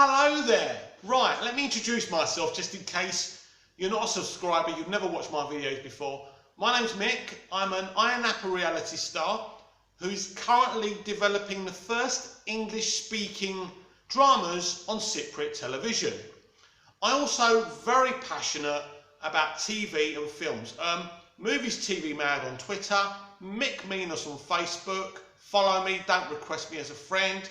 Hello there. Right, let me introduce myself just in case you're not a subscriber, you've never watched my videos before. My name's Mick. I'm an Iron Apple reality star who's currently developing the first English-speaking dramas on Cypriot television. I'm also very passionate about TV and films. Movies TV Mad on Twitter, Mick Meanus on Facebook, follow me, don't request me as a friend,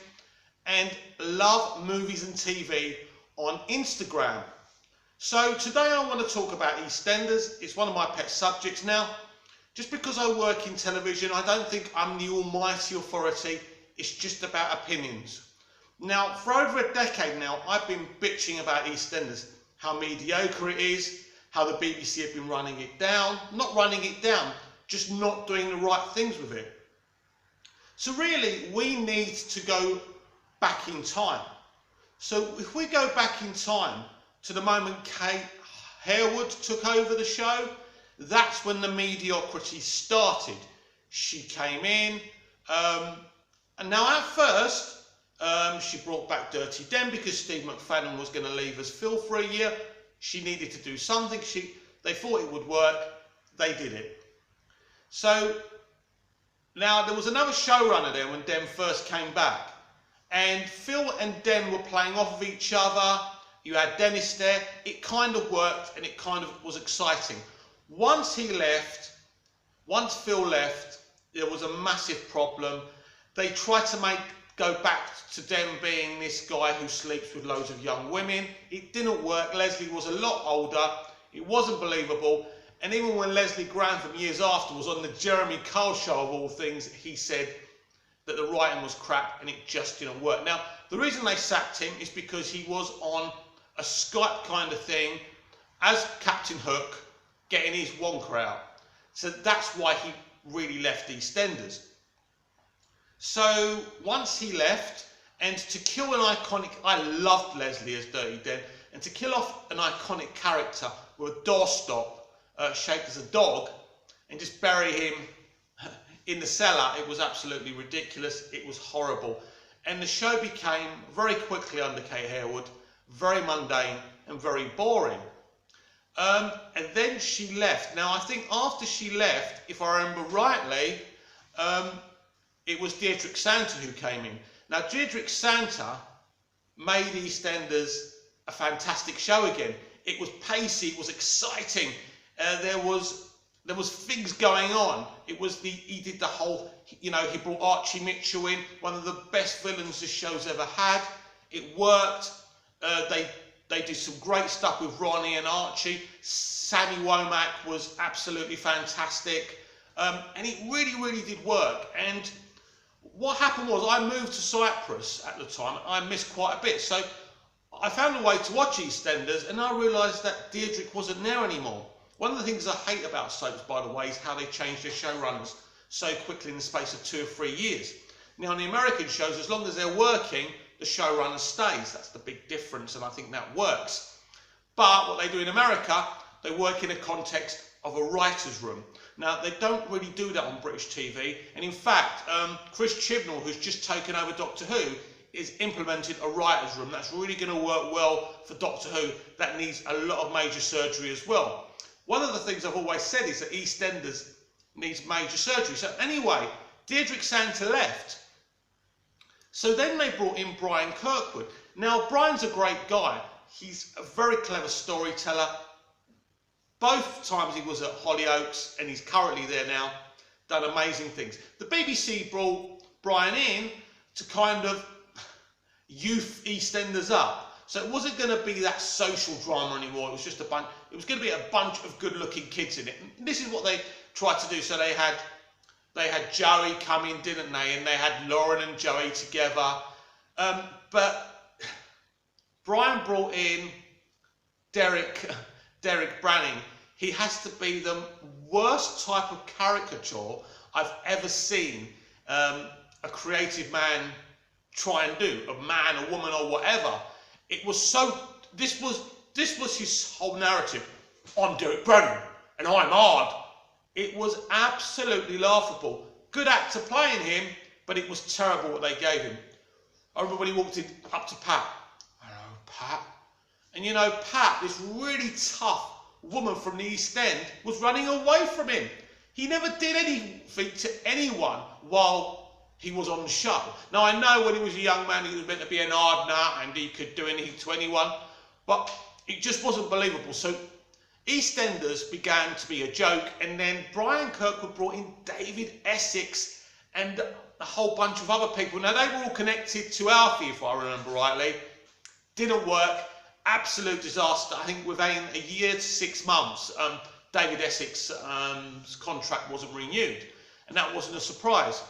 and love movies and TV on Instagram. So today I want to talk about EastEnders. It's one of my pet subjects. Now, just because I work in television, I don't think I'm the almighty authority. It's just about opinions. Now, for over a decade now, I've been bitching about EastEnders, how mediocre it is, how the BBC have been running it down. Not running it down, just not doing the right things with it. So really, we need to go back in time. So if we go back in time to the moment Kate Harewood took over the show, that's when the mediocrity started. She came in, and now at first, she brought back Dirty Den because Steve McFadden was going to leave as Phil for a year. She needed to do something. They thought it would work. They did it. So now there was another showrunner there when Den first came back. And Phil and Den were playing off of each other. You had Dennis there. It kind of worked and it kind of was exciting. Once Phil left, there was a massive problem. They tried to go back to Den being this guy who sleeps with loads of young women. It didn't work. Leslie was a lot older. It wasn't believable. And even when Leslie Grantham years after was on the Jeremy Kyle show of all things, he said that the writing was crap and it just didn't work. Now, the reason they sacked him is because he was on a Skype kind of thing as Captain Hook getting his wonker out. So that's why he really left EastEnders. So once he left, and to kill an iconic, I loved Leslie as Dirty Den, and to kill off an iconic character with a doorstop shaped as a dog and just bury him in the cellar, it was absolutely ridiculous. It was horrible. And the show became, very quickly under Kate Harewood, very mundane and very boring. And then she left. Now, I think after she left, if I remember rightly, it was Deirdre Santa who came in. Now, Deirdre Santa made EastEnders a fantastic show again. It was pacey, it was exciting. There was things going on. He did the whole, he brought Archie Mitchell in, one of the best villains the show's ever had. It worked. They did some great stuff with Ronnie and Archie. Sammy Womack was absolutely fantastic. And it really, really did work. And what happened was I moved to Cyprus at the time. I missed quite a bit. So I found a way to watch EastEnders and I realised that Deirdre wasn't there anymore. One of the things I hate about soaps, by the way, is how they change their showrunners so quickly in the space of 2 or 3 years. Now, in the American shows, as long as they're working, the showrunner stays. That's the big difference, and I think that works. But what they do in America, they work in a context of a writer's room. Now, they don't really do that on British TV. And in fact, Chris Chibnall, who's just taken over Doctor Who, is implemented a writer's room. That's really going to work well for Doctor Who. That needs a lot of major surgery as well. One of the things I've always said is that EastEnders needs major surgery. So anyway, Deirdre Santa left. So then they brought in Brian Kirkwood. Now, Brian's a great guy. He's a very clever storyteller. Both times he was at Hollyoaks, and he's currently there now, done amazing things. The BBC brought Brian in to kind of youth EastEnders up. So it wasn't going to be that social drama anymore. It was just it was going to be a bunch of good-looking kids in it. And this is what they tried to do. So they had Joey come in, didn't they? And they had Lauren and Joey together. But Brian brought in Derek Branning. He has to be the worst type of caricature I've ever seen a creative man try and do, a man, a woman, or whatever. It was so. This was his whole narrative. I'm Derek Branning, and I'm hard. It was absolutely laughable. Good actor playing him, but it was terrible what they gave him. I remember when he walked in up to Pat. Hello, Pat. And you know, Pat, this really tough woman from the East End, was running away from him. He never did anything to anyone while he was on the show. Now, I know when he was a young man, he was meant to be an hard nut and he could do anything to anyone, but it just wasn't believable. So EastEnders began to be a joke, and then Brian Kirkwood brought in David Essex and a whole bunch of other people. Now, they were all connected to Alfie, if I remember rightly. Didn't work. Absolute disaster. I think within a year to 6 months, David Essex's contract wasn't renewed, and that wasn't a surprise.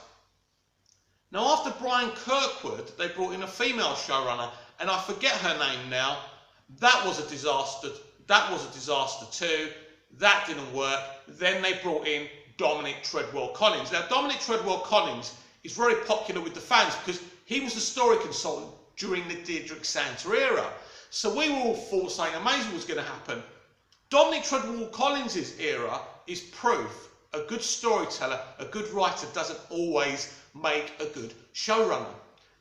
Now, after Brian Kirkwood, they brought in a female showrunner, and I forget her name now. That was a disaster. That was a disaster too. That didn't work. Then they brought in Dominic Treadwell-Collins. Now, Dominic Treadwell-Collins is very popular with the fans because he was the story consultant during the Deirdre Santa era. So we were all thought something amazing was going to happen. Dominic Treadwell-Collins' era is proof a good storyteller, a good writer doesn't always make a good showrunner.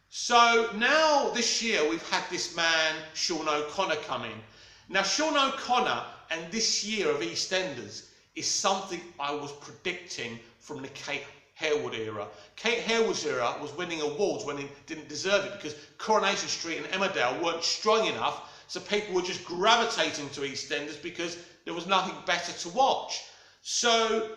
So now this year we've had this man, Sean O'Connor, come in. Now Sean O'Connor and this year of EastEnders is something I was predicting from the Kate Harewood era. Kate Harewood's era was winning awards when he didn't deserve it because Coronation Street and Emmerdale weren't strong enough, so people were just gravitating to EastEnders because there was nothing better to watch. So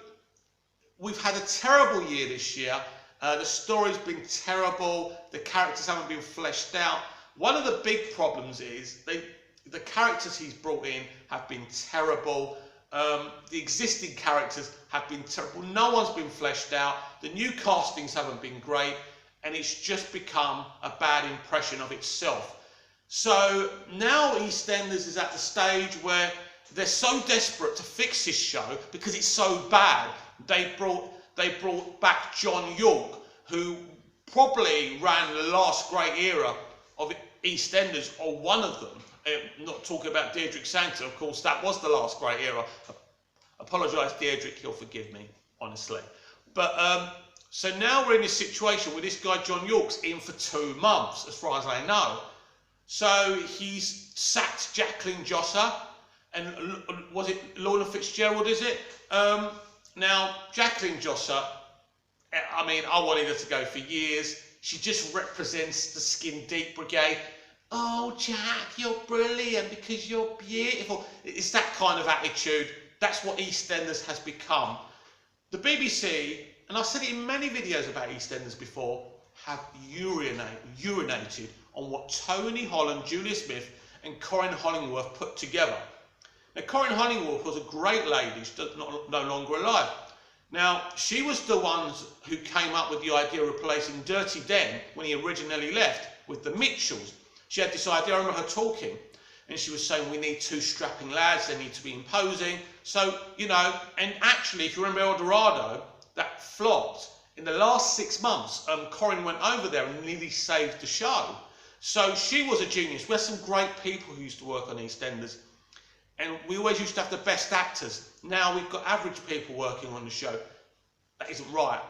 we've had a terrible year this year. The story's been terrible. The characters haven't been fleshed out. One of the big problems is the characters he's brought in have been terrible. The existing characters have been terrible. No one's been fleshed out. The new castings haven't been great. And it's just become a bad impression of itself. So now EastEnders is at the stage where they're so desperate to fix this show because it's so bad. They brought back John York, who probably ran the last great era of EastEnders, or one of them. Not talking about Deirdre Santa, of course, that was the last great era. Apologise, Deirdre, you'll forgive me, honestly. But so now we're in this situation where this guy John York's in for 2 months, as far as I know. So he's sacked Jacqueline Josser, and was it Lorna Fitzgerald, is it? Now, Jacqueline Josser, I mean, I wanted her to go for years. She just represents the Skin Deep Brigade. Oh, Jack, you're brilliant because you're beautiful. It's that kind of attitude. That's what EastEnders has become. The BBC, and I've said it in many videos about EastEnders before, have urinated on what Tony Holland, Julia Smith and Corinne Hollingworth put together. Now, Corinne Hollingworth was a great lady. She's no longer alive. Now, she was the one who came up with the idea of replacing Dirty Den when he originally left with the Mitchells. She had this idea, I remember her talking, and she was saying we need 2 strapping lads, they need to be imposing. So, you know, and actually, if you remember El Dorado, that flopped. In the last 6 months, Corinne went over there and nearly saved the show. So she was a genius. We had some great people who used to work on EastEnders. And we always used to have the best actors. Now we've got average people working on the show. That isn't right.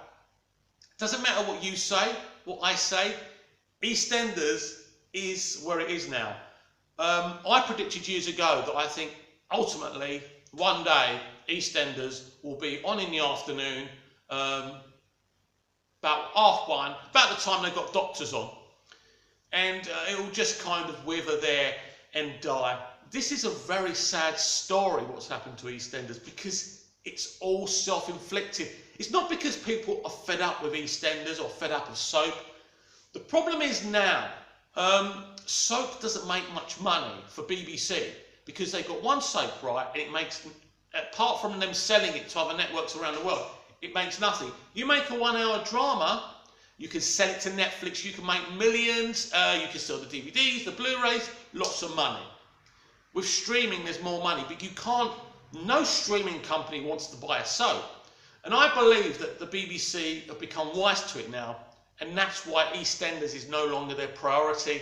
Doesn't matter what you say, what I say. EastEnders is where it is now. I predicted years ago that I think ultimately one day EastEnders will be on in the afternoon, about 1:30, about the time they got doctors on. And it will just kind of wither there and die. This is a very sad story, what's happened to EastEnders, because it's all self-inflicted. It's not because people are fed up with EastEnders or fed up with soap. The problem is now, soap doesn't make much money for BBC because they've got one soap right and it makes, apart from them selling it to other networks around the world, it makes nothing. You make a 1-hour drama, you can sell it to Netflix, you can make millions, you can sell the DVDs, the Blu-rays, lots of money. With streaming, there's more money, but you can't, no streaming company wants to buy a soap. And I believe that the BBC have become wise to it now, and that's why EastEnders is no longer their priority.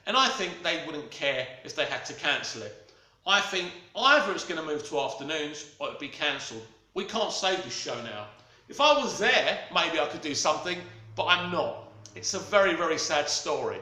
And I think they wouldn't care if they had to cancel it. I think either it's going to move to afternoons or it'll be cancelled. We can't save this show now. If I was there, maybe I could do something, but I'm not. It's a very, very sad story.